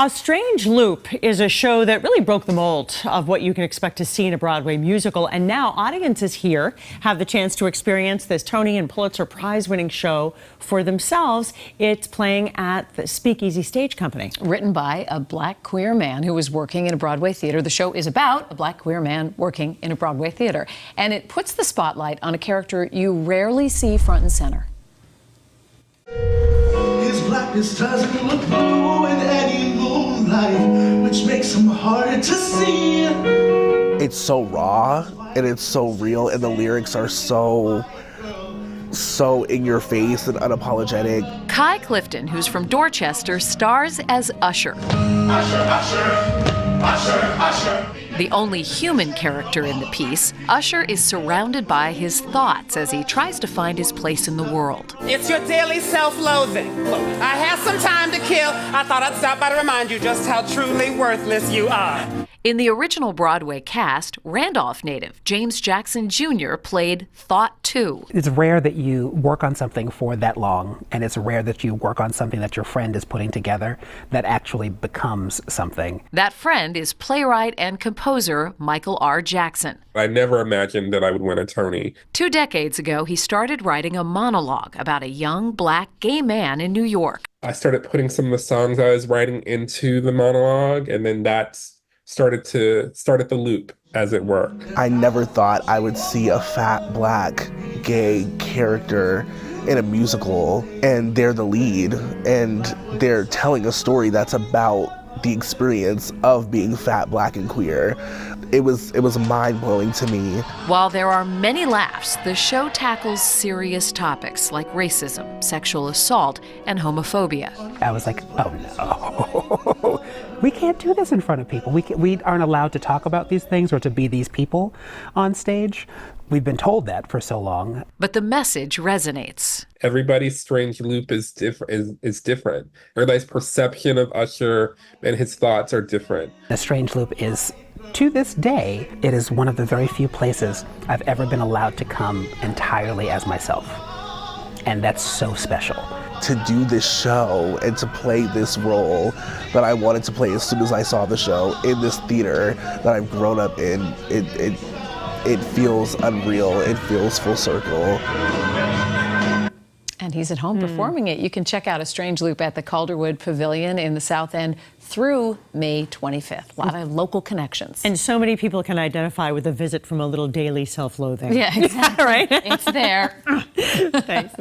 A Strange Loop is a show that really broke the mold of what you can expect to see in a Broadway musical. And now audiences here have the chance to experience this Tony and Pulitzer Prize-winning show for themselves. It's playing at the Speakeasy Stage Company. Written by a black queer man who was working in a Broadway theater. The show is about a black queer man working in a Broadway theater. And it puts the spotlight on a character you rarely see front and center. His blackness doesn't look blue in any moonlight, which makes him harder to see. It's so raw and it's so real, and the lyrics are so in your face and unapologetic. Kai Clifton, who's from Dorchester, stars as Usher. Usher, Usher, Usher, Usher. The only human character in the piece, Usher is surrounded by his thoughts as he tries to find his place in the world. It's your daily self-loathing. Look, I had some time to kill. I thought I'd stop by to remind you just how truly worthless you are. In the original Broadway cast, Randolph native James Jackson Jr. played Thought 2. It's rare that you work on something for that long, and it's rare that you work on something that your friend is putting together that actually becomes something. That friend is playwright and composer Michael R. Jackson. I never imagined that I would win a Tony. 2 decades ago, he started writing a monologue about a young black gay man in New York. I started putting some of the songs I was writing into the monologue, and then that's started the loop, as it were. I never thought I would see a fat, black, gay character in a musical, and they're the lead, and they're telling a story that's about the experience of being fat, black, and queer. It was mind-blowing to me. While there are many laughs, the show tackles serious topics like racism, sexual assault, and homophobia. I was like, oh no, we can't do this in front of people. We aren't allowed to talk about these things or to be these people on stage. We've been told that for so long. But the message resonates. Everybody's strange loop is different. Everybody's perception of Usher and his thoughts are different. A Strange Loop is, to this day, it is one of the very few places I've ever been allowed to come entirely as myself. And that's so special. To do this show and to play this role that I wanted to play as soon as I saw the show in this theater that I've grown up in, it feels unreal. It feels full circle. And he's at home performing it. You can check out A Strange Loop at the Calderwood Pavilion in the South End through May 25th. A lot of local connections. And so many people can identify with a visit from a little daily self-loathing. Yeah, exactly. Right? It's there. Thanks.